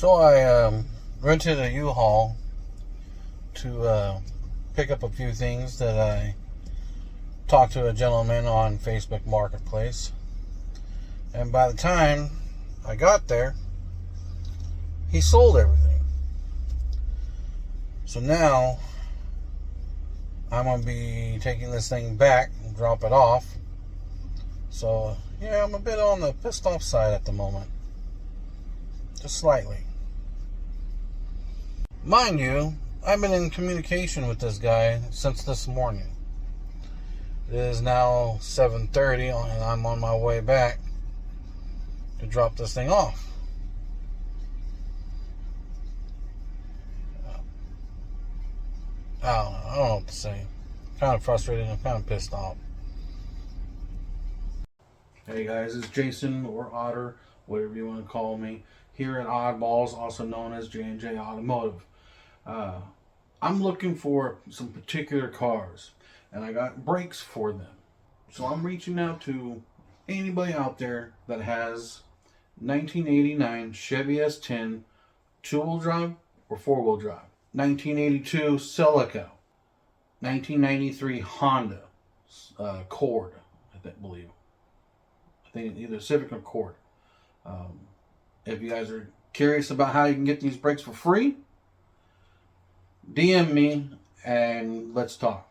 So I rented a U-Haul to pick up a few things that I talked to a gentleman on Facebook Marketplace. And by the time I got there, he sold everything. So now I'm going to be taking this thing back and drop it off. So yeah, I'm a bit on the pissed off side at the moment. Just slightly. Mind you, I've been in communication with this guy since this morning. It is now 7:30 and I'm on my way back to drop this thing off. I don't know what to say. Kind of frustrated and kind of pissed off. Hey guys, it's Jason or Otter, whatever you want to call me, here at Oddballs, also known as J&J Automotive. I'm looking for some particular cars, and I got brakes for them. So I'm reaching out to anybody out there that has 1989 Chevy S10 two-wheel drive or four-wheel drive, 1982 Celica, 1993 Honda Accord, I believe. I think either Civic or Accord. If you guys are curious about how you can get these brakes for free, DM me and let's talk.